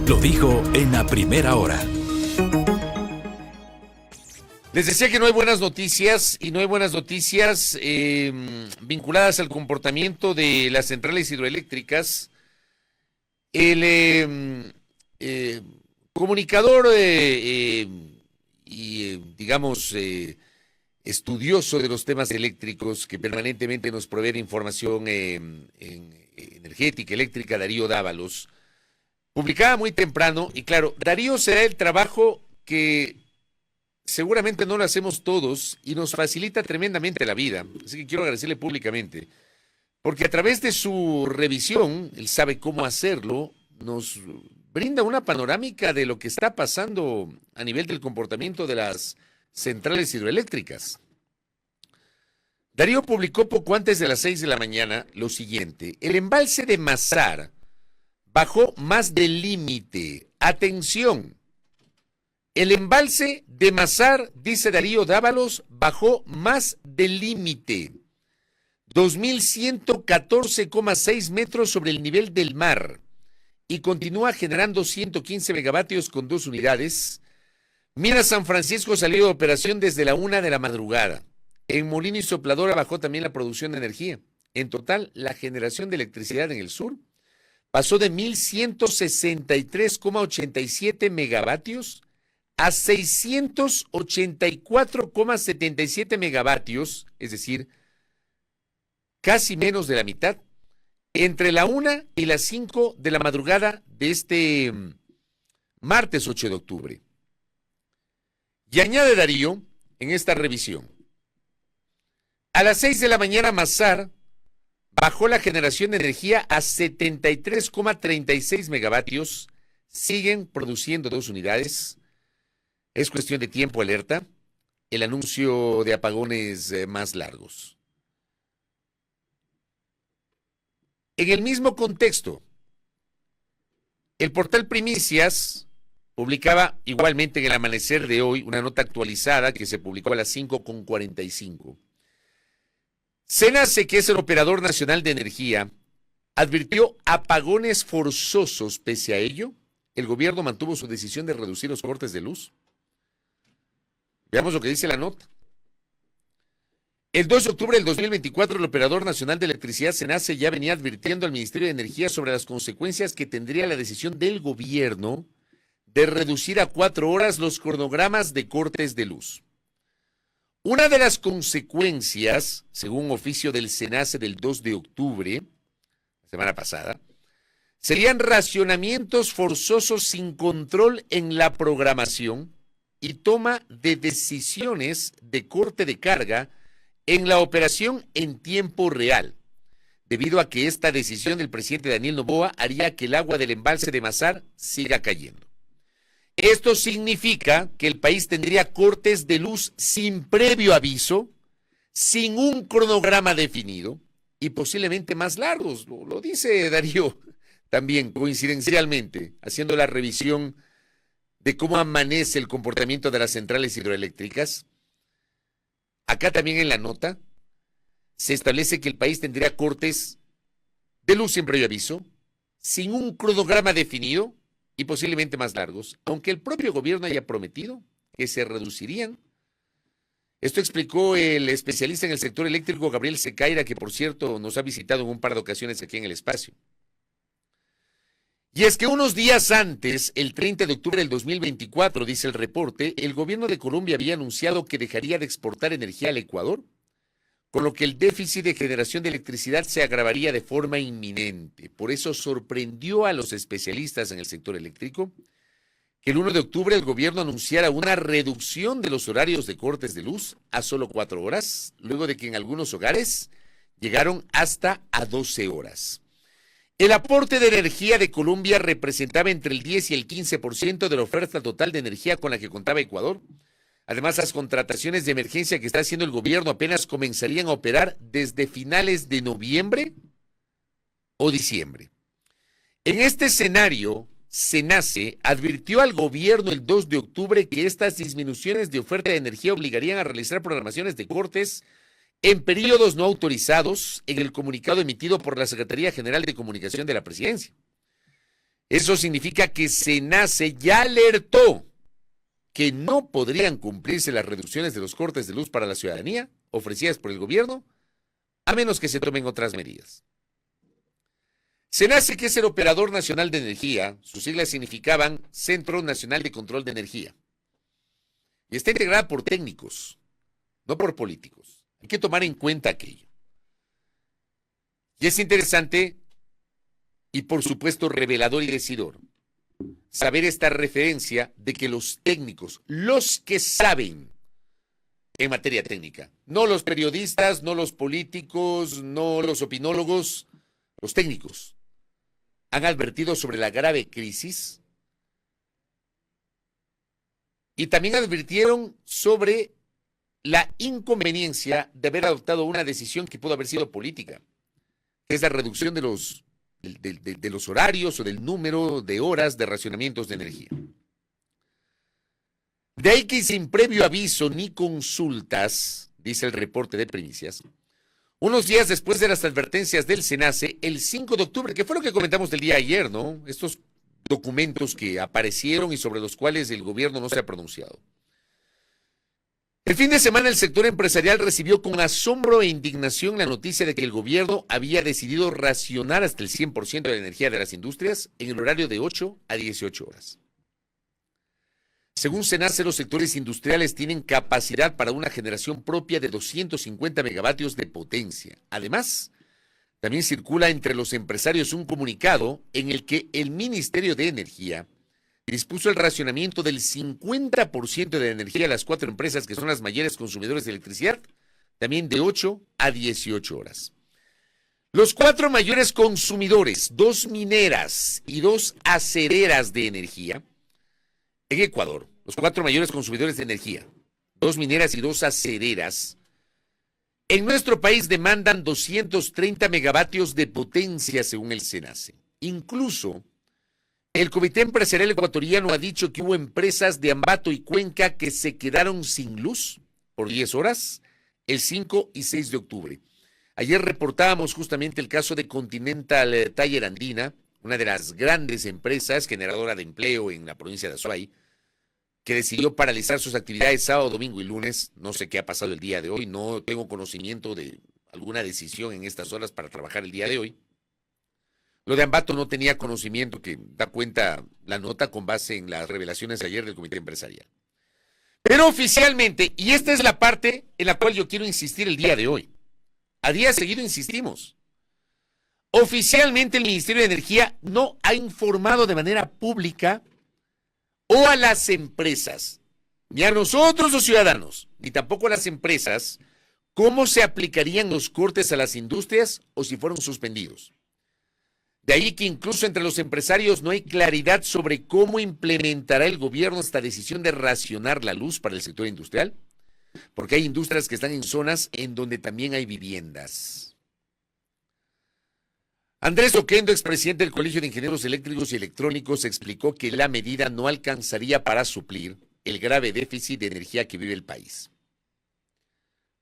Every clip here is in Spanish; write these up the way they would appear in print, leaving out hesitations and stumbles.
Lo dijo en la primera hora. Les decía que no hay buenas noticias y no hay buenas noticias vinculadas al comportamiento de las centrales hidroeléctricas. El comunicador digamos, estudioso de los temas eléctricos que permanentemente nos provee información energética, eléctrica, Darío Dávalos, publicaba muy temprano, y claro, Darío se da el trabajo que seguramente no lo hacemos todos y nos facilita tremendamente la vida, así que quiero agradecerle públicamente, porque a través de su revisión, él sabe cómo hacerlo, nos brinda una panorámica de lo que está pasando a nivel del comportamiento de las centrales hidroeléctricas. Darío publicó poco antes de las 6 de la mañana lo siguiente: el embalse de Mazar bajó más del límite. Atención, el embalse de Mazar, dice Darío Dávalos, bajó más del límite. 2.114,6 metros sobre el nivel del mar y continúa generando 115 megavatios con 2 unidades. Mina San Francisco salió de operación desde la 1 de la madrugada. En Molino y Sopladora bajó también la producción de energía. En total, la generación de electricidad en el sur pasó de 1.163,87 megavatios a 684,77 megavatios, es decir, casi menos de la mitad, entre la 1 y las 5 de la madrugada de este martes 8 de octubre. Y añade Darío en esta revisión: a las 6 de la mañana Mazar bajó la generación de energía a 73,36 megavatios, siguen produciendo 2 unidades, es cuestión de tiempo, alerta, el anuncio de apagones más largos. En el mismo contexto, el portal Primicias publicaba igualmente en el amanecer de hoy una nota actualizada que se publicó a las 5:45. CENACE, que es el operador nacional de energía, advirtió apagones forzosos. Pese a ello, el gobierno mantuvo su decisión de reducir los cortes de luz. Veamos lo que dice la nota. El 2 de octubre del 2024, el Operador Nacional de Electricidad, CENACE, ya venía advirtiendo al Ministerio de Energía sobre las consecuencias que tendría la decisión del gobierno de reducir a 4 horas los cronogramas de cortes de luz. Una de las consecuencias, según oficio del CENACE del 2 de octubre, la semana pasada, serían racionamientos forzosos sin control en la programación y toma de decisiones de corte de carga en la operación en tiempo real, debido a que esta decisión del presidente Daniel Noboa haría que el agua del embalse de Mazar siga cayendo. Esto significa que el país tendría cortes de luz sin previo aviso, sin un cronograma definido y posiblemente más largos. Lo dice Darío también coincidencialmente, haciendo la revisión de cómo amanece el comportamiento de las centrales hidroeléctricas. Acá también en la nota se establece que el país tendría cortes de luz sin previo aviso, sin un cronograma definido y posiblemente más largos, aunque el propio gobierno haya prometido que se reducirían. Esto explicó el especialista en el sector eléctrico Gabriel Secaira, que por cierto nos ha visitado en un par de ocasiones aquí en el espacio. Y es que unos días antes, el 30 de octubre del 2024, dice el reporte, el gobierno de Colombia había anunciado que dejaría de exportar energía al Ecuador, con lo que el déficit de generación de electricidad se agravaría de forma inminente. Por eso sorprendió a los especialistas en el sector eléctrico que el 1 de octubre el gobierno anunciara una reducción de los horarios de cortes de luz a solo 4 horas, luego de que en algunos hogares llegaron hasta a 12 horas. El aporte de energía de Colombia representaba entre el 10 y el 15% de la oferta total de energía con la que contaba Ecuador. Además, las contrataciones de emergencia que está haciendo el gobierno apenas comenzarían a operar desde finales de noviembre o diciembre. En este escenario, CENACE advirtió al gobierno el 2 de octubre que estas disminuciones de oferta de energía obligarían a realizar programaciones de cortes en periodos no autorizados en el comunicado emitido por la Secretaría General de Comunicación de la Presidencia. Eso significa que SENACE ya alertó que no podrían cumplirse las reducciones de los cortes de luz para la ciudadanía ofrecidas por el gobierno, a menos que se tomen otras medidas. SENACE, que es el Operador Nacional de Energía, sus siglas significaban Centro Nacional de Control de Energía, y está integrada por técnicos, no por políticos. Hay que tomar en cuenta aquello. Y es interesante y, por supuesto, revelador y decidor saber esta referencia de que los técnicos, los que saben en materia técnica, no los periodistas, no los políticos, no los opinólogos, los técnicos, han advertido sobre la grave crisis y también advirtieron sobre la inconveniencia de haber adoptado una decisión que pudo haber sido política, que es la reducción de los horarios o del número de horas de racionamientos de energía. De ahí que sin previo aviso ni consultas, dice el reporte de Primicias, unos días después de las advertencias del SENACE, el 5 de octubre, que fue lo que comentamos del día de ayer, ¿no? Estos documentos que aparecieron y sobre los cuales el gobierno no se ha pronunciado. El fin de semana el sector empresarial recibió con asombro e indignación la noticia de que el gobierno había decidido racionar hasta el 100% de la energía de las industrias en el horario de 8 a 18 horas. Según SENACE, los sectores industriales tienen capacidad para una generación propia de 250 megavatios de potencia. Además, también circula entre los empresarios un comunicado en el que el Ministerio de Energía dispuso el racionamiento del 50% de la energía a las 4 empresas que son las mayores consumidores de electricidad, también de 8 a 18 horas. Los 4 mayores consumidores, 2 mineras y 2 acereras de energía, en Ecuador, los 4 mayores consumidores de energía, 2 mineras y 2 acereras, en nuestro país demandan 230 megavatios de potencia según el SENACE. Incluso, el Comité Empresarial Ecuatoriano ha dicho que hubo empresas de Ambato y Cuenca que se quedaron sin luz por 10 horas el 5 y 6 de octubre. Ayer reportábamos justamente el caso de Continental Tire Andina, una de las grandes empresas generadora de empleo en la provincia de Azuay, que decidió paralizar sus actividades sábado, domingo y lunes. No sé qué ha pasado el día de hoy, no tengo conocimiento de alguna decisión en estas horas para trabajar el día de hoy. Lo de Ambato no tenía conocimiento, que da cuenta la nota con base en las revelaciones de ayer del Comité Empresarial. Pero oficialmente, y esta es la parte en la cual yo quiero insistir el día de hoy, a día seguido insistimos, oficialmente el Ministerio de Energía no ha informado de manera pública o a las empresas, ni a nosotros los ciudadanos, ni tampoco a las empresas, cómo se aplicarían los cortes a las industrias o si fueron suspendidos. De ahí que incluso entre los empresarios no hay claridad sobre cómo implementará el gobierno esta decisión de racionar la luz para el sector industrial, porque hay industrias que están en zonas en donde también hay viviendas. Andrés Oquendo, expresidente del Colegio de Ingenieros Eléctricos y Electrónicos, explicó que la medida no alcanzaría para suplir el grave déficit de energía que vive el país.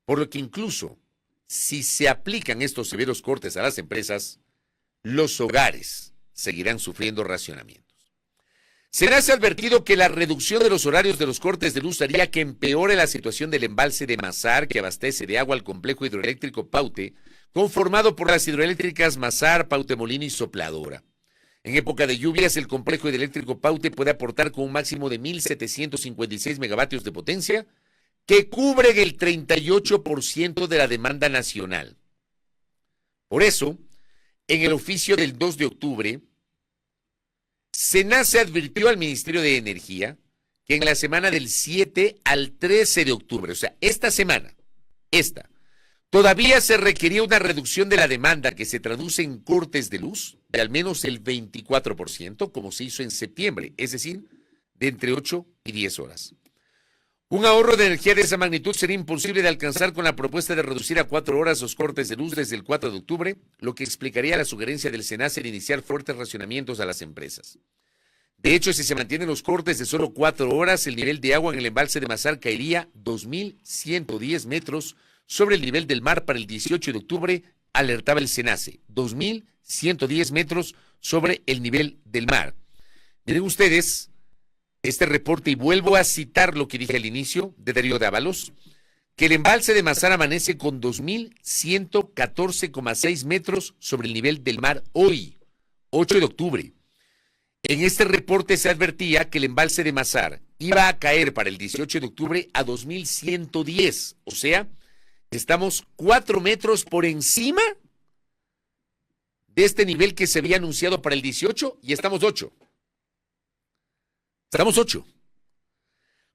Por lo que incluso, si se aplican estos severos cortes a las empresas, los hogares seguirán sufriendo racionamientos. SENACE ha advertido que la reducción de los horarios de los cortes de luz haría que empeore la situación del embalse de Mazar, que abastece de agua al complejo hidroeléctrico Paute, conformado por las hidroeléctricas Mazar, Paute Molino y Sopladora. En época de lluvias, el complejo hidroeléctrico Paute puede aportar con un máximo de 1.756 megavatios de potencia, que cubren el 38% de la demanda nacional. Por eso, en el oficio del 2 de octubre, SENACE advirtió al Ministerio de Energía que en la semana del 7 al 13 de octubre, o sea, esta semana, todavía se requería una reducción de la demanda que se traduce en cortes de luz de al menos el 24%, como se hizo en septiembre, es decir, de entre 8 y 10 horas. Un ahorro de energía de esa magnitud sería imposible de alcanzar con la propuesta de reducir a 4 horas los cortes de luz desde el 4 de octubre, lo que explicaría la sugerencia del SENACE de iniciar fuertes racionamientos a las empresas. De hecho, si se mantienen los cortes de solo 4 horas, el nivel de agua en el embalse de Mazar caería 2.110 metros sobre el nivel del mar para el 18 de octubre, alertaba el SENACE, 2.110 metros sobre el nivel del mar. Miren ustedes este reporte y vuelvo a citar lo que dije al inicio de Darío Dávalos, que el embalse de Mazar amanece con 2.114,6 metros sobre el nivel del mar hoy, 8 de octubre. En este reporte se advertía que el embalse de Mazar iba a caer para el 18 de octubre a 2.110, o sea, estamos 4 metros por encima de este nivel que se había anunciado para el 18 y estamos 8. Estamos 8.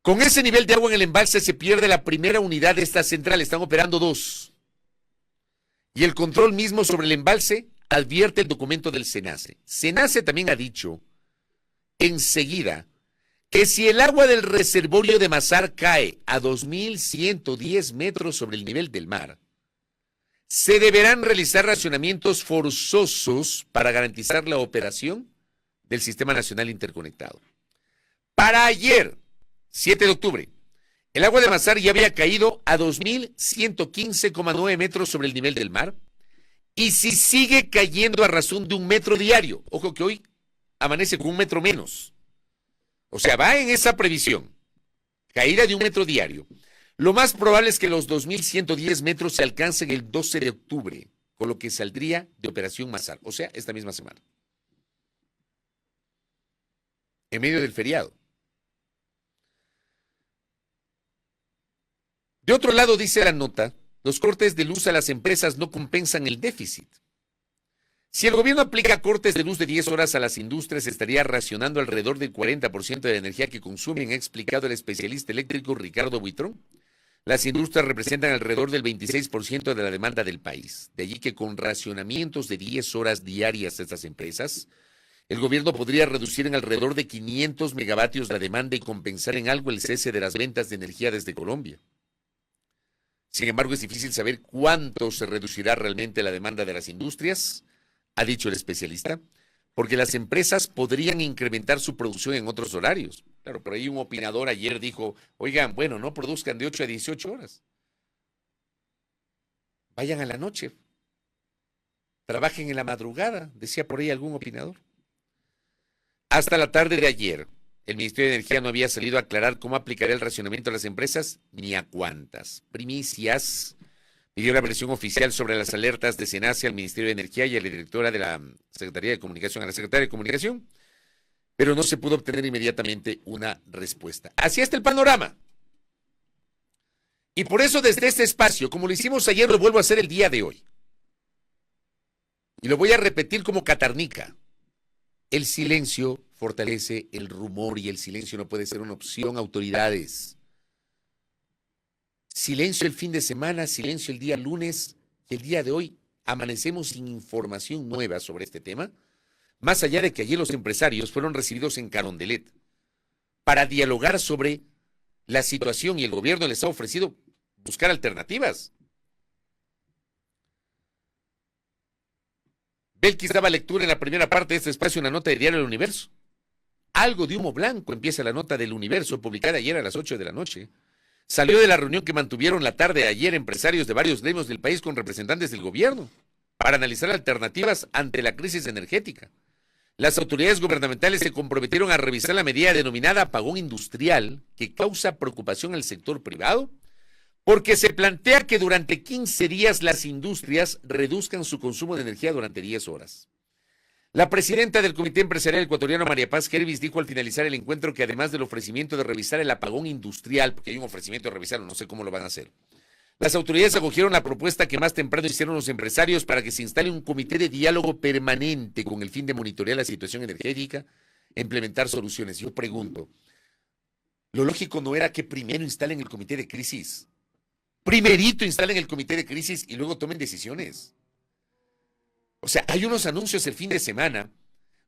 Con ese nivel de agua en el embalse se pierde la primera unidad de esta central, están operando 2. Y el control mismo sobre el embalse advierte el documento del SENACE. SENACE también ha dicho enseguida que si el agua del reservorio de Mazar cae a 2.110 metros sobre el nivel del mar, se deberán realizar racionamientos forzosos para garantizar la operación del Sistema Nacional Interconectado. Para ayer, 7 de octubre, el agua de Mazar ya había caído a 2.115,9 metros sobre el nivel del mar, y si sigue cayendo a razón de 1 metro diario, ojo que hoy amanece con 1 metro menos, o sea, va en esa previsión, caída de 1 metro diario, lo más probable es que los 2.110 metros se alcancen el 12 de octubre, con lo que saldría de Operación Mazar, o sea, esta misma semana, en medio del feriado. De otro lado, dice la nota, los cortes de luz a las empresas no compensan el déficit. Si el gobierno aplica cortes de luz de 10 horas a las industrias, estaría racionando alrededor del 40% de la energía que consumen, ha explicado el especialista eléctrico Ricardo Buitrón. Las industrias representan alrededor del 26% de la demanda del país. De allí que con racionamientos de 10 horas diarias a estas empresas, el gobierno podría reducir en alrededor de 500 megavatios la demanda y compensar en algo el cese de las ventas de energía desde Colombia. Sin embargo, es difícil saber cuánto se reducirá realmente la demanda de las industrias, ha dicho el especialista, porque las empresas podrían incrementar su producción en otros horarios. Claro, pero ahí un opinador ayer dijo, oigan, bueno, no produzcan de 8 a 18 horas. Vayan a la noche. Trabajen en la madrugada, decía por ahí algún opinador. Hasta la tarde de ayer, el Ministerio de Energía no había salido a aclarar cómo aplicaría el racionamiento a las empresas ni a cuántas. Primicias pidió la versión oficial sobre las alertas de SENACE al Ministerio de Energía y a la directora de la Secretaría de Comunicación, a la Secretaria de Comunicación, pero no se pudo obtener inmediatamente una respuesta. Así está el panorama. Y por eso desde este espacio, como lo hicimos ayer, lo vuelvo a hacer el día de hoy. Y lo voy a repetir como catarnica. El silencio fortalece el rumor y el silencio no puede ser una opción, autoridades. Silencio el fin de semana, silencio el día lunes, y el día de hoy amanecemos sin información nueva sobre este tema, más allá de que ayer los empresarios fueron recibidos en Carondelet para dialogar sobre la situación y el gobierno les ha ofrecido buscar alternativas. Belkis daba lectura en la primera parte de este espacio una nota de Diario El Universo. Algo de humo blanco, empieza la nota del Universo, publicada ayer a las 8 de la noche. Salió de la reunión que mantuvieron la tarde de ayer empresarios de varios gremios del país con representantes del gobierno para analizar alternativas ante la crisis energética. Las autoridades gubernamentales se comprometieron a revisar la medida denominada apagón industrial que causa preocupación al sector privado, porque se plantea que durante 15 días las industrias reduzcan su consumo de energía durante 10 horas. La presidenta del Comité Empresarial Ecuatoriano, María Paz Kervis, dijo al finalizar el encuentro que además del ofrecimiento de revisar el apagón industrial, porque hay un ofrecimiento de revisarlo, no sé cómo lo van a hacer, las autoridades acogieron la propuesta que más temprano hicieron los empresarios para que se instale un comité de diálogo permanente con el fin de monitorear la situación energética e implementar soluciones. Yo pregunto, ¿lo lógico no era que primero instalen el comité de crisis? Primerito instalen el comité de crisis y luego tomen decisiones. O sea, hay unos anuncios el fin de semana,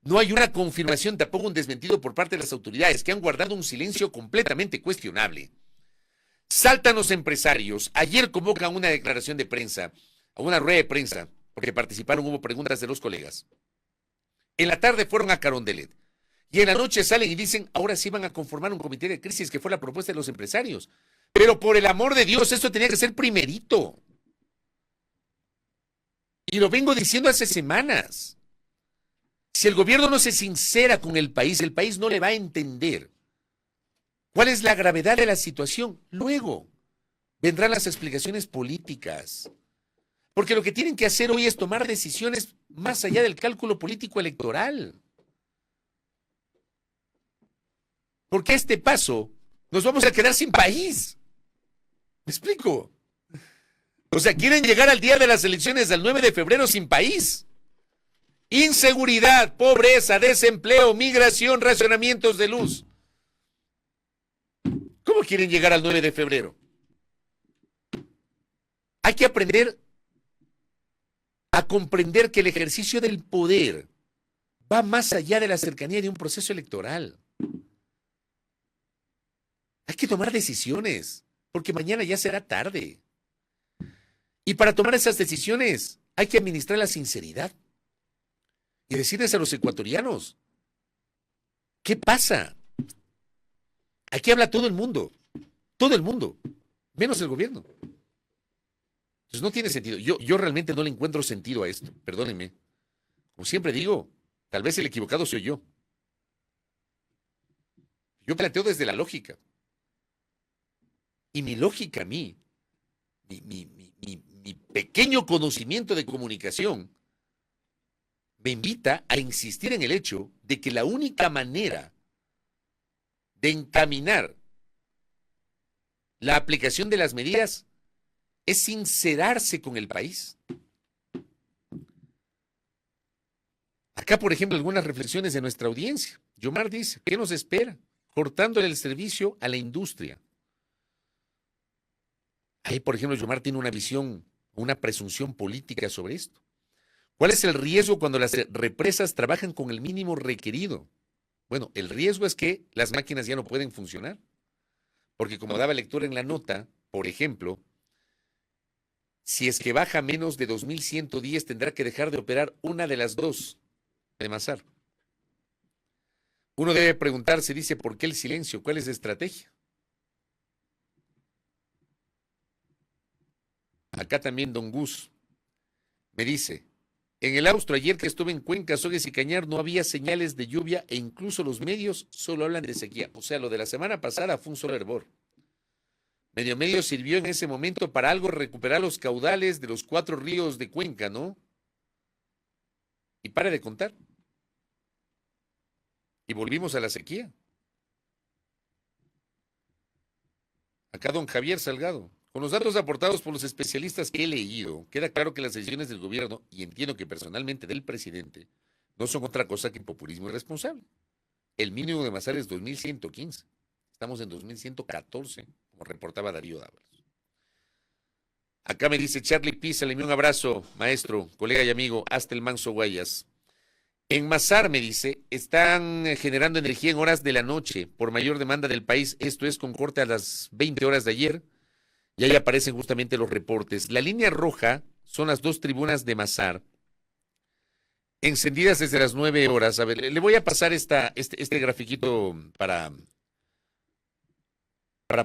no hay una confirmación, tampoco un desmentido por parte de las autoridades que han guardado un silencio completamente cuestionable. Saltan los empresarios, ayer convocan una declaración de prensa, a una rueda de prensa, porque participaron, hubo preguntas de los colegas. En la tarde fueron a Carondelet y en la noche salen y dicen, ahora sí van a conformar un comité de crisis, que fue la propuesta de los empresarios. Pero por el amor de Dios, esto tenía que ser primerito. Y lo vengo diciendo hace semanas. Si el gobierno no se sincera con el país no le va a entender cuál es la gravedad de la situación. Luego vendrán las explicaciones políticas. Porque lo que tienen que hacer hoy es tomar decisiones más allá del cálculo político electoral. Porque a este paso nos vamos a quedar sin país. ¿Me explico? O sea, quieren llegar al día de las elecciones del 9 de febrero sin país. Inseguridad, pobreza, desempleo, migración, racionamientos de luz. ¿Cómo quieren llegar al 9 de febrero? Hay que aprender a comprender que el ejercicio del poder va más allá de la cercanía de un proceso electoral. Hay que tomar decisiones, porque mañana ya será tarde. Y para tomar esas decisiones hay que administrar la sinceridad y decirles a los ecuatorianos, ¿qué pasa? Aquí habla todo el mundo, menos el gobierno. Entonces no tiene sentido. Yo realmente no le encuentro sentido a esto, perdónenme. Como siempre digo, tal vez el equivocado soy yo. Yo planteo desde la lógica. Y mi lógica a mí, mi pequeño conocimiento de comunicación, me invita a insistir en el hecho de que la única manera de encaminar la aplicación de las medidas es sincerarse con el país. Acá, por ejemplo, algunas reflexiones de nuestra audiencia. Yomar dice, ¿qué nos espera? Cortándole el servicio a la industria. Ahí, por ejemplo, Yomar tiene una visión, una presunción política sobre esto. ¿Cuál es el riesgo cuando las represas trabajan con el mínimo requerido? Bueno, el riesgo es que las máquinas ya no pueden funcionar. Porque como daba lectura en la nota, por ejemplo, si es que baja menos de 2110, tendrá que dejar de operar una de las dos de Masar. Uno debe preguntarse, dice, ¿por qué el silencio? ¿Cuál es la estrategia? Acá también Don Gus me dice, en el Austro, ayer que estuve en Cuenca, Sogues y Cañar, no había señales de lluvia e incluso los medios solo hablan de sequía. O sea, lo de la semana pasada fue un solo hervor. Medio sirvió en ese momento para algo recuperar los caudales de los 4 ríos de Cuenca, ¿no? Y pare de contar. Y volvimos a la sequía. Acá don Javier Salgado. Con los datos aportados por los especialistas que he leído, queda claro que las decisiones del gobierno, y entiendo que personalmente del presidente, no son otra cosa que populismo irresponsable. El mínimo de Masar es 2115. Estamos en 2114, como reportaba Darío Dávalos. Acá me dice Charlie Pisa, le envío un abrazo, maestro, colega y amigo, hasta el Manso Guayas. En Masar, me dice, están generando energía en horas de la noche por mayor demanda del país. Esto es con corte a las 20 horas de ayer. Y ahí aparecen justamente los reportes. La línea roja son las 2 tribunas de Masar, encendidas desde las 9 horas. A ver, le voy a pasar este grafiquito para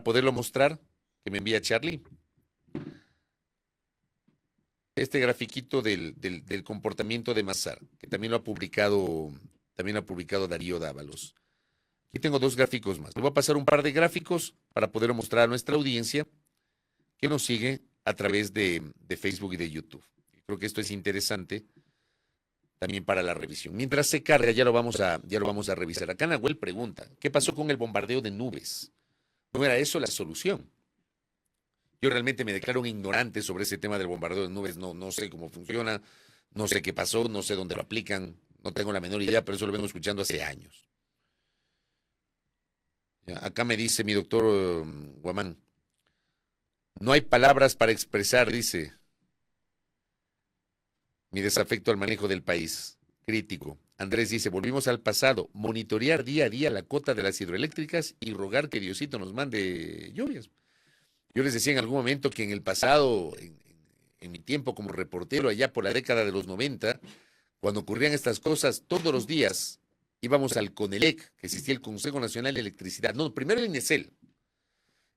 poderlo mostrar, que me envía Charlie. Este grafiquito del comportamiento de Masar, que también lo ha publicado Darío Dávalos. Aquí tengo 2 gráficos más. Le voy a pasar un par de gráficos para poderlo mostrar a nuestra audiencia que nos sigue a través de Facebook y de YouTube. Creo que esto es interesante también para la revisión. Mientras se carga, ya lo vamos a revisar. Acá Nahuel pregunta, ¿qué pasó con el bombardeo de nubes? ¿No era eso la solución? Yo realmente me declaro un ignorante sobre ese tema del bombardeo de nubes. No sé cómo funciona, no sé qué pasó, no sé dónde lo aplican, no tengo la menor idea, pero eso lo vengo escuchando hace años. Acá me dice mi doctor Guamán, no hay palabras para expresar, dice, mi desafecto al manejo del país. Crítico. Andrés dice, volvimos al pasado, monitorear día a día la cota de las hidroeléctricas y rogar que Diosito nos mande lluvias. Yo les decía en algún momento que en el pasado, en mi tiempo como reportero, allá por la década de los 90, cuando ocurrían estas cosas, todos los días íbamos al CONELEC, que existía el Consejo Nacional de Electricidad. No, primero el INESEL.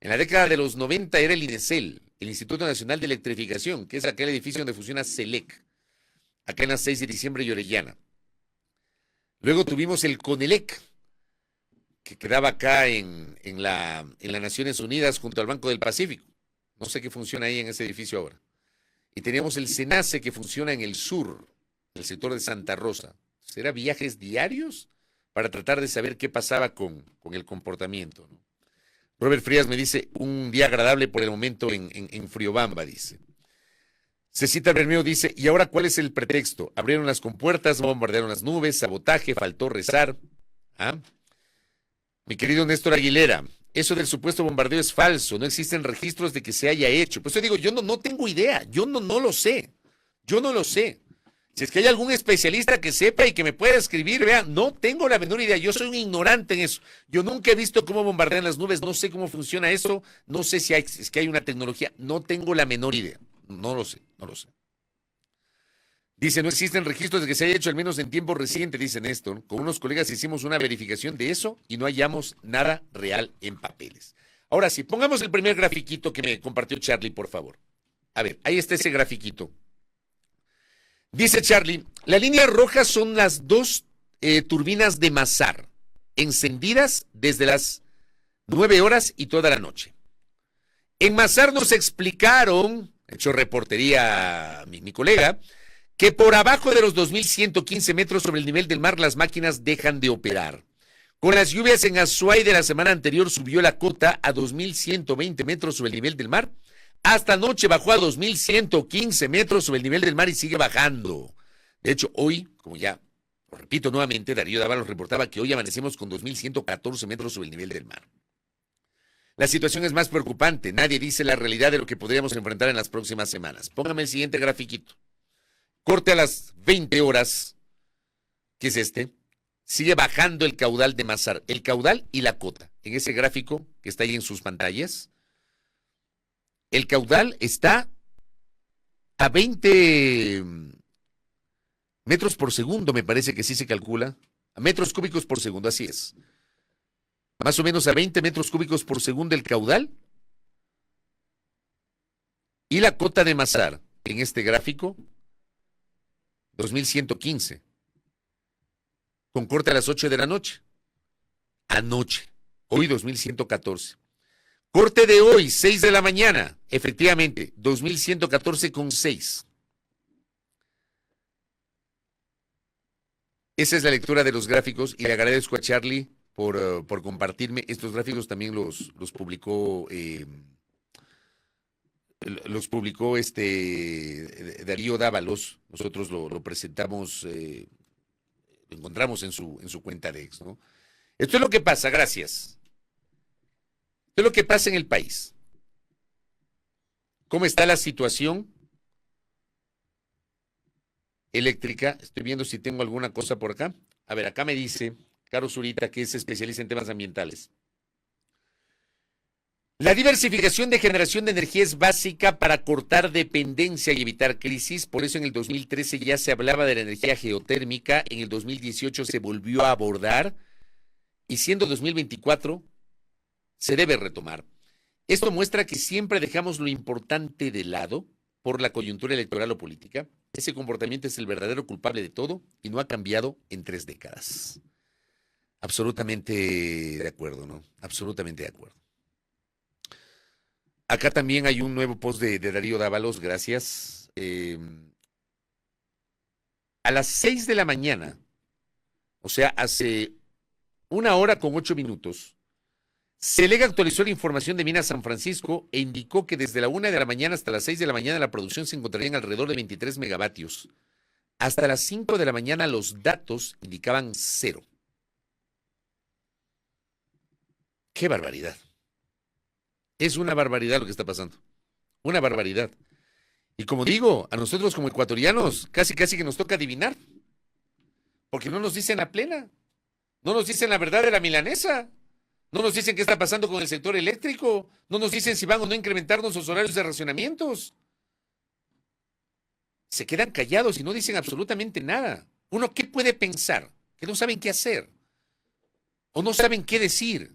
En la década de los 90 era el INESEL, el Instituto Nacional de Electrificación, que es aquel edificio donde funciona CELEC, acá en la 6 de diciembre y Orellana. Luego tuvimos el Conelec, que quedaba acá en las Naciones Unidas junto al Banco del Pacífico. No sé qué funciona ahí en ese edificio ahora. Y teníamos el SENACE, que funciona en el sur, en el sector de Santa Rosa. ¿Será viajes diarios para tratar de saber qué pasaba con el comportamiento, ¿no? Robert Frías me dice, un día agradable por el momento en Friobamba, dice. Cecita Bermeo dice, ¿y ahora cuál es el pretexto? Abrieron las compuertas, bombardearon las nubes, sabotaje, faltó rezar. ¿Ah? Mi querido Néstor Aguilera, eso del supuesto bombardeo es falso, no existen registros de que se haya hecho. Pues yo digo, yo no tengo idea, yo no lo sé, yo no lo sé. Si es que hay algún especialista que sepa y que me pueda escribir, vean, no tengo la menor idea, yo soy un ignorante en eso. Yo nunca he visto cómo bombardean las nubes, no sé cómo funciona eso, no sé si es que hay una tecnología, no tengo la menor idea, no lo sé, no lo sé. Dice, no existen registros de que se haya hecho al menos en tiempo reciente, dice Néstor. Con unos colegas hicimos una verificación de eso y no hallamos nada real en papeles. Ahora sí, pongamos el primer grafiquito que me compartió Charlie, por favor. A ver, ahí está ese grafiquito. Dice Charlie, la línea roja son las dos turbinas de Masar, encendidas desde las 9 horas y toda la noche. En Masar nos explicaron, hecho reportería mi colega, que por abajo de los 2.115 metros sobre el nivel del mar las máquinas dejan de operar. Con las lluvias en Azuay de la semana anterior subió la cota a 2.120 metros sobre el nivel del mar. Hasta anoche bajó a 2.115 metros sobre el nivel del mar y sigue bajando. De hecho, hoy, como ya lo repito nuevamente, Darío Dávalos reportaba que hoy amanecemos con 2.114 metros sobre el nivel del mar. La situación es más preocupante. Nadie dice la realidad de lo que podríamos enfrentar en las próximas semanas. Póngame el siguiente grafiquito. Corte a las 20 horas, que es este, sigue bajando el caudal de Masar, el caudal y la cota. En ese gráfico que está ahí en sus pantallas, el caudal está a 20 metros por segundo, me parece que sí se calcula, a metros cúbicos por segundo, así es. Más o menos a 20 metros cúbicos por segundo el caudal y la cota de Masar en este gráfico, 2115, con corte a las 8 de la noche, anoche, hoy 2114. Corte de hoy, 6 de la mañana, efectivamente, 2114,6. Esa es la lectura de los gráficos y le agradezco a Charlie por compartirme. Estos gráficos también los publicó Darío Dávalos. Nosotros lo presentamos, lo encontramos en su cuenta de ex, ¿no? Esto es lo que pasa, gracias. Esto es lo que pasa en el país. ¿Cómo está la situación eléctrica? Estoy viendo si tengo alguna cosa por acá. A ver, acá me dice Caro Zurita, que es especialista en temas ambientales. La diversificación de generación de energía es básica para cortar dependencia y evitar crisis. Por eso en el 2013 ya se hablaba de la energía geotérmica, en el 2018 se volvió a abordar y siendo 2024 se debe retomar. Esto muestra que siempre dejamos lo importante de lado por la coyuntura electoral o política. Ese comportamiento es el verdadero culpable de todo y no ha cambiado en 3 décadas. Absolutamente de acuerdo, ¿no? Absolutamente de acuerdo. Acá también hay un nuevo post de Darío Dávalos, gracias. A las 6 de la mañana, o sea, hace 1 hora con 8 minutos, Celega actualizó la información de Minas San Francisco e indicó que desde la 1 de la mañana hasta las 6 de la mañana la producción se encontraría en alrededor de 23 megavatios. Hasta las 5 de la mañana los datos indicaban 0. ¡Qué barbaridad! Es una barbaridad lo que está pasando. Una barbaridad. Y como digo, a nosotros como ecuatorianos, casi que nos toca adivinar. Porque no nos dicen la plena. No nos dicen la verdad de la milanesa. No nos dicen qué está pasando con el sector eléctrico. No nos dicen si van o no a incrementar nuestros horarios de racionamientos. Se quedan callados y no dicen absolutamente nada. Uno, ¿qué puede pensar? Que no saben qué hacer. O no saben qué decir.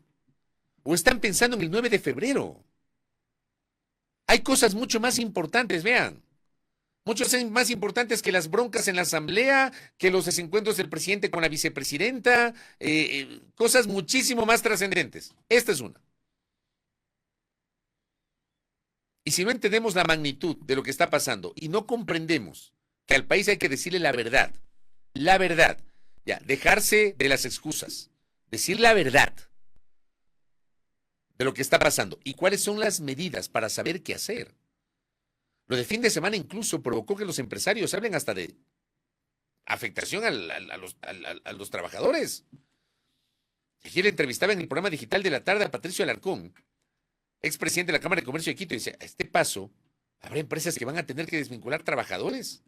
O están pensando en el 9 de febrero. Hay cosas mucho más importantes, vean. Muchos son más importantes que las broncas en la asamblea, que los desencuentros del presidente con la vicepresidenta, cosas muchísimo más trascendentes. Esta es una. Y si no entendemos la magnitud de lo que está pasando y no comprendemos que al país hay que decirle la verdad, ya, dejarse de las excusas, decir la verdad de lo que está pasando y cuáles son las medidas para saber qué hacer. Lo de fin de semana incluso provocó que los empresarios hablen hasta de afectación a los trabajadores. Ayer entrevistaba en el programa digital de la tarde a Patricio Alarcón, expresidente de la Cámara de Comercio de Quito, y decía, a este paso habrá empresas que van a tener que desvincular trabajadores.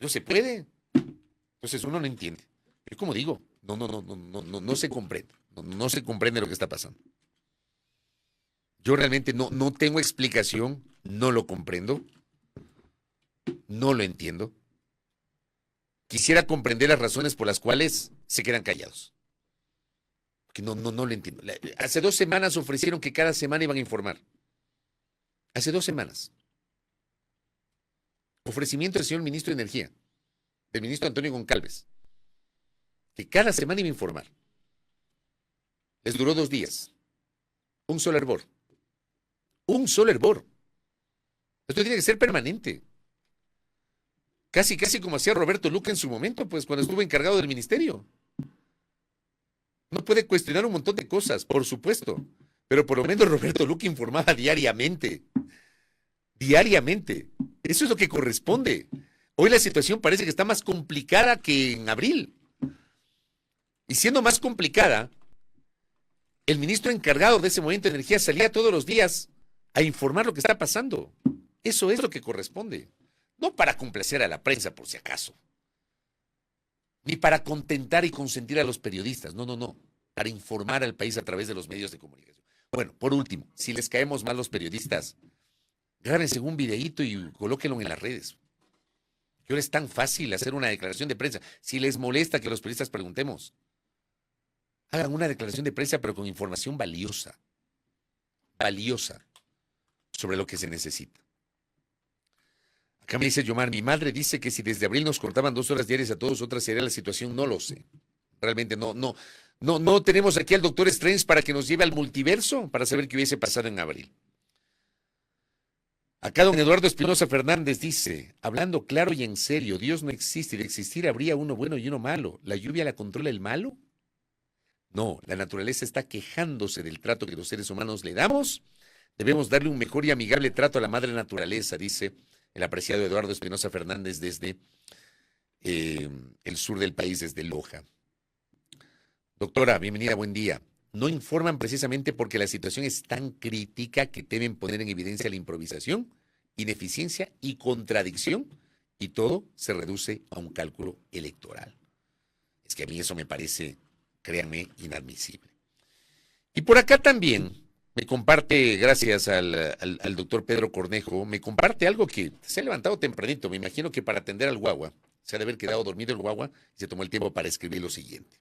No se puede. Entonces uno no entiende. Yo como digo, no se comprende. No se comprende lo que está pasando. Yo realmente no tengo explicación, no lo comprendo, no lo entiendo. Quisiera comprender las razones por las cuales se quedan callados. Porque no lo entiendo. Hace 2 semanas ofrecieron que cada semana iban a informar. Hace 2 semanas. Ofrecimiento del señor ministro de Energía, del ministro Antonio Goncalves, que cada semana iba a informar. Les duró 2 días. Un solo hervor. Un solo hervor. Esto tiene que ser permanente. Casi como hacía Roberto Luque en su momento, pues cuando estuvo encargado del ministerio. No puede cuestionar un montón de cosas, por supuesto, pero por lo menos Roberto Luque informaba diariamente. Diariamente. Eso es lo que corresponde. Hoy la situación parece que está más complicada que en abril. Y siendo más complicada, el ministro encargado de ese momento de energía salía todos los días a informar lo que está pasando. Eso es lo que corresponde. No para complacer a la prensa, por si acaso. Ni para contentar y consentir a los periodistas. No. Para informar al país a través de los medios de comunicación. Bueno, por último, si les caemos mal los periodistas, grábense un videíto y colóquenlo en las redes. Que ahora es tan fácil hacer una declaración de prensa. Si les molesta que los periodistas preguntemos, hagan una declaración de prensa, pero con información valiosa sobre lo que se necesita. Acá me dice Yomar, mi madre dice que si desde abril nos cortaban 2 horas diarias a todos, otra sería la situación. No lo sé. Realmente no tenemos aquí al doctor Strange para que nos lleve al multiverso para saber qué hubiese pasado en abril. Acá don Eduardo Espinosa Fernández dice, hablando claro y en serio, Dios no existe y de existir habría uno bueno y uno malo. ¿La lluvia la controla el malo? No, la naturaleza está quejándose del trato que los seres humanos le damos. Debemos darle un mejor y amigable trato a la madre naturaleza, dice el apreciado Eduardo Espinosa Fernández desde el sur del país, desde Loja. Doctora, bienvenida, buen día. No informan precisamente porque la situación es tan crítica que deben poner en evidencia la improvisación, ineficiencia y contradicción, y todo se reduce a un cálculo electoral. Es que a mí eso me parece, créanme, inadmisible. Y por acá también me comparte, gracias al doctor Pedro Cornejo, me comparte algo que se ha levantado tempranito. Me imagino que para atender al guagua, se ha de haber quedado dormido el guagua y se tomó el tiempo para escribir lo siguiente.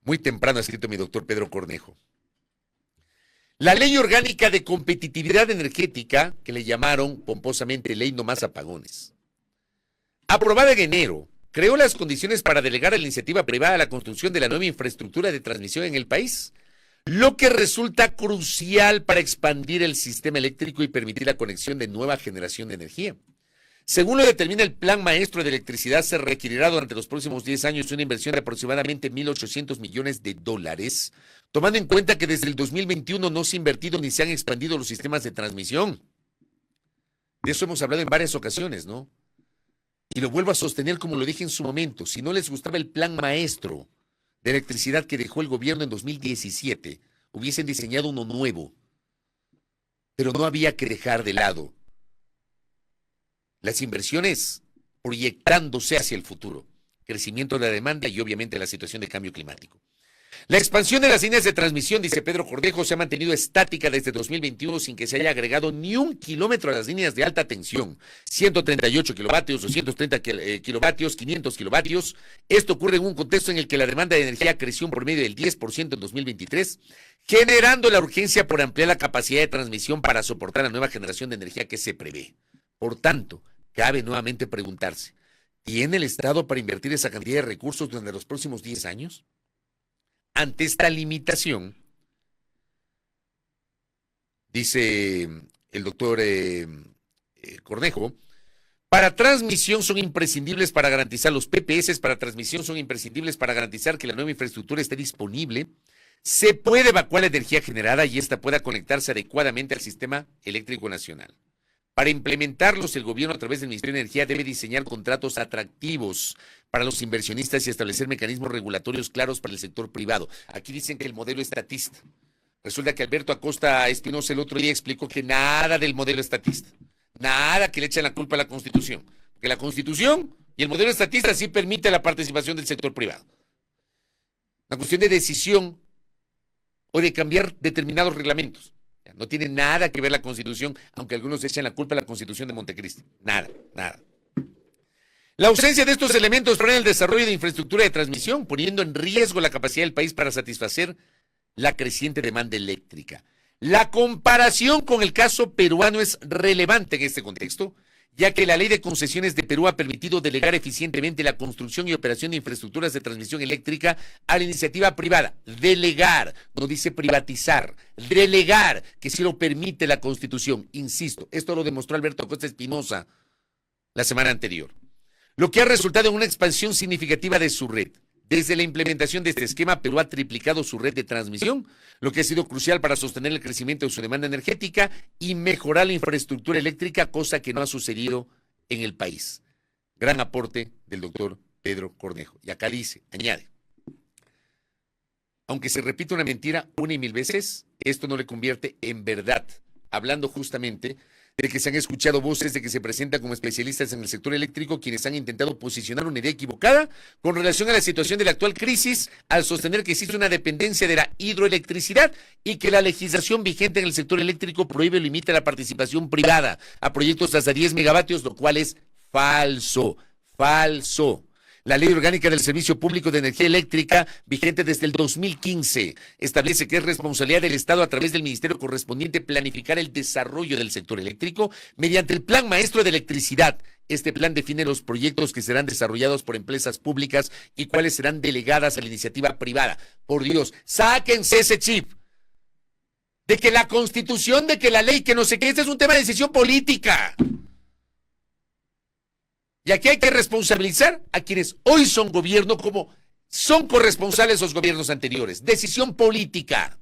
Muy temprano ha escrito mi doctor Pedro Cornejo. La Ley Orgánica de Competitividad Energética, que le llamaron pomposamente Ley No Más Apagones, aprobada en enero, creó las condiciones para delegar a la iniciativa privada la construcción de la nueva infraestructura de transmisión en el país, lo que resulta crucial para expandir el sistema eléctrico y permitir la conexión de nueva generación de energía. Según lo determina el Plan Maestro de Electricidad, se requerirá durante los próximos 10 años una inversión de aproximadamente $1.800 millones, tomando en cuenta que desde el 2021 no se ha invertido ni se han expandido los sistemas de transmisión. De eso hemos hablado en varias ocasiones, ¿no? Y lo vuelvo a sostener como lo dije en su momento. Si no les gustaba el Plan Maestro de Electricidad que dejó el gobierno en 2017, hubiesen diseñado uno nuevo. Pero no había que dejar de lado las inversiones proyectándose hacia el futuro, crecimiento de la demanda y obviamente la situación de cambio climático. La expansión de las líneas de transmisión, dice Pedro Cornejo, se ha mantenido estática desde 2021 sin que se haya agregado ni un kilómetro a las líneas de alta tensión, 138 kilovatios, 230 kilovatios, 500 kilovatios. Esto ocurre en un contexto en el que la demanda de energía creció por medio del 10% en 2023, generando la urgencia por ampliar la capacidad de transmisión para soportar la nueva generación de energía que se prevé. Por tanto, cabe nuevamente preguntarse, ¿tiene el Estado para invertir esa cantidad de recursos durante los próximos 10 años? Ante esta limitación, dice el doctor Cornejo, para transmisión son imprescindibles para garantizar los PPS, para transmisión son imprescindibles para garantizar que la nueva infraestructura esté disponible. Se puede evacuar la energía generada y esta pueda conectarse adecuadamente al sistema eléctrico nacional. Para implementarlos, el gobierno a través del Ministerio de Energía debe diseñar contratos atractivos para los inversionistas y establecer mecanismos regulatorios claros para el sector privado. Aquí dicen que el modelo estatista. Resulta que Alberto Acosta Espinosa el otro día explicó que nada del modelo estatista. Nada que le echen la culpa a la Constitución. Porque la Constitución y el modelo estatista sí permite la participación del sector privado. Una cuestión de decisión o de cambiar determinados reglamentos. No tiene nada que ver la Constitución, aunque algunos echen la culpa a la Constitución de Montecristi. Nada, nada. La ausencia de estos elementos frena el desarrollo de infraestructura de transmisión, poniendo en riesgo la capacidad del país para satisfacer la creciente demanda eléctrica. La comparación con el caso peruano es relevante en este contexto, ya que la ley de concesiones de Perú ha permitido delegar eficientemente la construcción y operación de infraestructuras de transmisión eléctrica a la iniciativa privada. Delegar, no dice privatizar, delegar, que sí lo permite la Constitución. Insisto, esto lo demostró Alberto Acosta Espinosa la semana anterior. Lo que ha resultado en una expansión significativa de su red. Desde la implementación de este esquema, Perú ha triplicado su red de transmisión, lo que ha sido crucial para sostener el crecimiento de su demanda energética y mejorar la infraestructura eléctrica, cosa que no ha sucedido en el país. Gran aporte del doctor Pedro Cornejo. Y acá dice, añade, aunque se repite una mentira una y mil veces, esto no le convierte en verdad, hablando justamente de que se han escuchado voces de que se presentan como especialistas en el sector eléctrico quienes han intentado posicionar una idea equivocada con relación a la situación de la actual crisis al sostener que existe una dependencia de la hidroelectricidad y que la legislación vigente en el sector eléctrico prohíbe o limita la participación privada a proyectos hasta 10 megavatios, lo cual es falso, falso. La Ley Orgánica del Servicio Público de Energía Eléctrica, vigente desde el 2015, establece que es responsabilidad del Estado a través del ministerio correspondiente planificar el desarrollo del sector eléctrico mediante el Plan Maestro de Electricidad. Este plan define los proyectos que serán desarrollados por empresas públicas y cuáles serán delegadas a la iniciativa privada. Por Dios, sáquense ese chip de que la Constitución, de que la ley, que no sé qué, este es un tema de decisión política. Y aquí hay que responsabilizar a quienes hoy son gobierno como son corresponsables los gobiernos anteriores. Decisión política.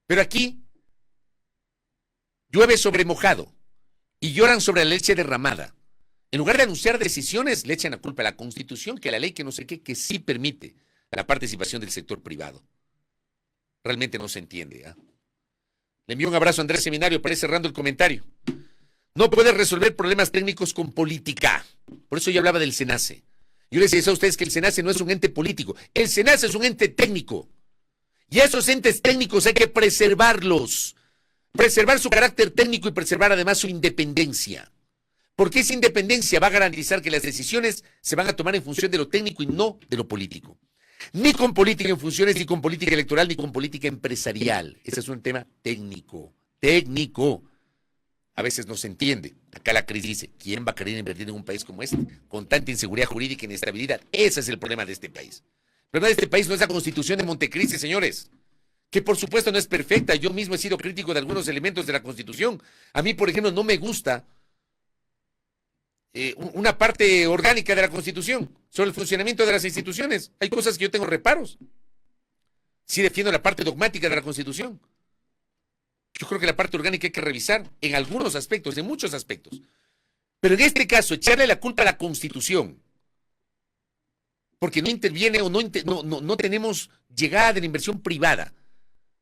Pero aquí llueve sobre mojado y lloran sobre la leche derramada. En lugar de anunciar decisiones, le echan la culpa a la Constitución, que la ley, que no sé qué, que sí permite la participación del sector privado. Realmente no se entiende. Le envío un abrazo a Andrés Seminario para ir cerrando el comentario. No puede resolver problemas técnicos con política. Por eso yo hablaba del SENACE. Yo les decía a ustedes que el SENACE no es un ente político. El SENACE es un ente técnico. Y a esos entes técnicos hay que preservarlos. Preservar su carácter técnico y preservar además su independencia. Porque esa independencia va a garantizar que las decisiones se van a tomar en función de lo técnico y no de lo político. Ni con política en funciones, ni con política electoral, ni con política empresarial. Ese es un tema técnico. Técnico. A veces no se entiende. Acá la crisis dice, ¿quién va a querer invertir en un país como este? Con tanta inseguridad jurídica e inestabilidad. Ese es el problema de este país. El problema de este país no es la Constitución de Montecristi, señores. Que por supuesto no es perfecta. Yo mismo he sido crítico de algunos elementos de la Constitución. A mí, por ejemplo, no me gusta una parte orgánica de la Constitución sobre el funcionamiento de las instituciones. Hay cosas que yo tengo reparos. Sí defiendo la parte dogmática de la Constitución. Yo creo que la parte orgánica hay que revisar en algunos aspectos, en muchos aspectos. Pero en este caso, echarle la culpa a la Constitución, porque no interviene o no tenemos llegada de la inversión privada.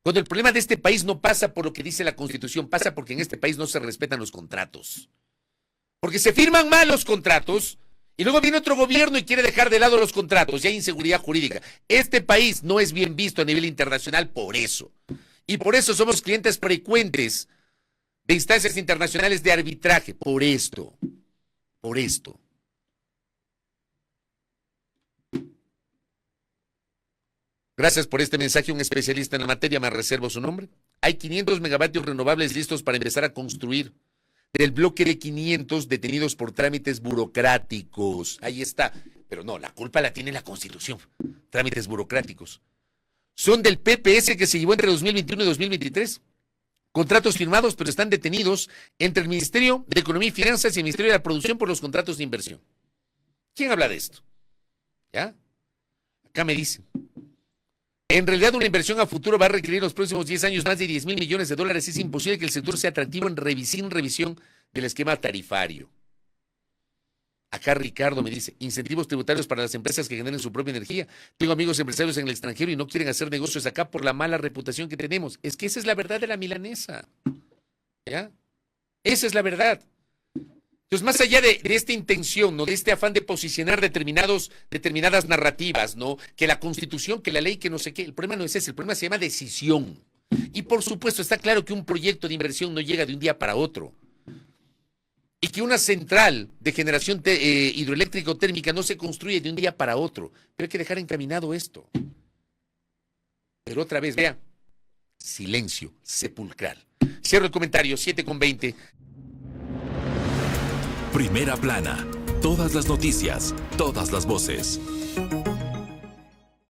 Cuando el problema de este país no pasa por lo que dice la Constitución, pasa porque en este país no se respetan los contratos. Porque se firman mal los contratos y luego viene otro gobierno y quiere dejar de lado los contratos y hay inseguridad jurídica. Este país no es bien visto a nivel internacional por eso. Y por eso somos clientes frecuentes de instancias internacionales de arbitraje. Por esto. Por esto. Gracias por este mensaje. Un especialista en la materia, me reservo su nombre. Hay 500 megavatios renovables listos para empezar a construir del bloque de 500 detenidos por trámites burocráticos. Ahí está. Pero no, la culpa la tiene la Constitución. Trámites burocráticos. Son del PPS que se llevó entre 2021 y 2023. Contratos firmados, pero están detenidos entre el Ministerio de Economía y Finanzas y el Ministerio de la Producción por los contratos de inversión. ¿Quién habla de esto? ¿Ya? Acá me dicen. En realidad, una inversión a futuro va a requerir en los próximos 10 años más de 10,000 millones de dólares. Es imposible que el sector sea atractivo en revisión del esquema tarifario. Acá Ricardo me dice, incentivos tributarios para las empresas que generen su propia energía. Tengo amigos empresarios en el extranjero y no quieren hacer negocios acá por la mala reputación que tenemos. Es que esa es la verdad de la milanesa. ¿Ya? Esa es la verdad. Entonces, más allá de esta intención, ¿no? De este afán de posicionar determinadas narrativas, ¿no? Que la Constitución, que la ley, que no sé qué, el problema no es ese, el problema se llama decisión. Y por supuesto, está claro que un proyecto de inversión no llega de un día para otro. Y que una central de generación hidroeléctrica o térmica no se construye de un día para otro. Pero hay que dejar encaminado esto. Pero otra vez, vea, silencio sepulcral. Cierro el comentario, 7:20. Primera plana. Todas las noticias, todas las voces.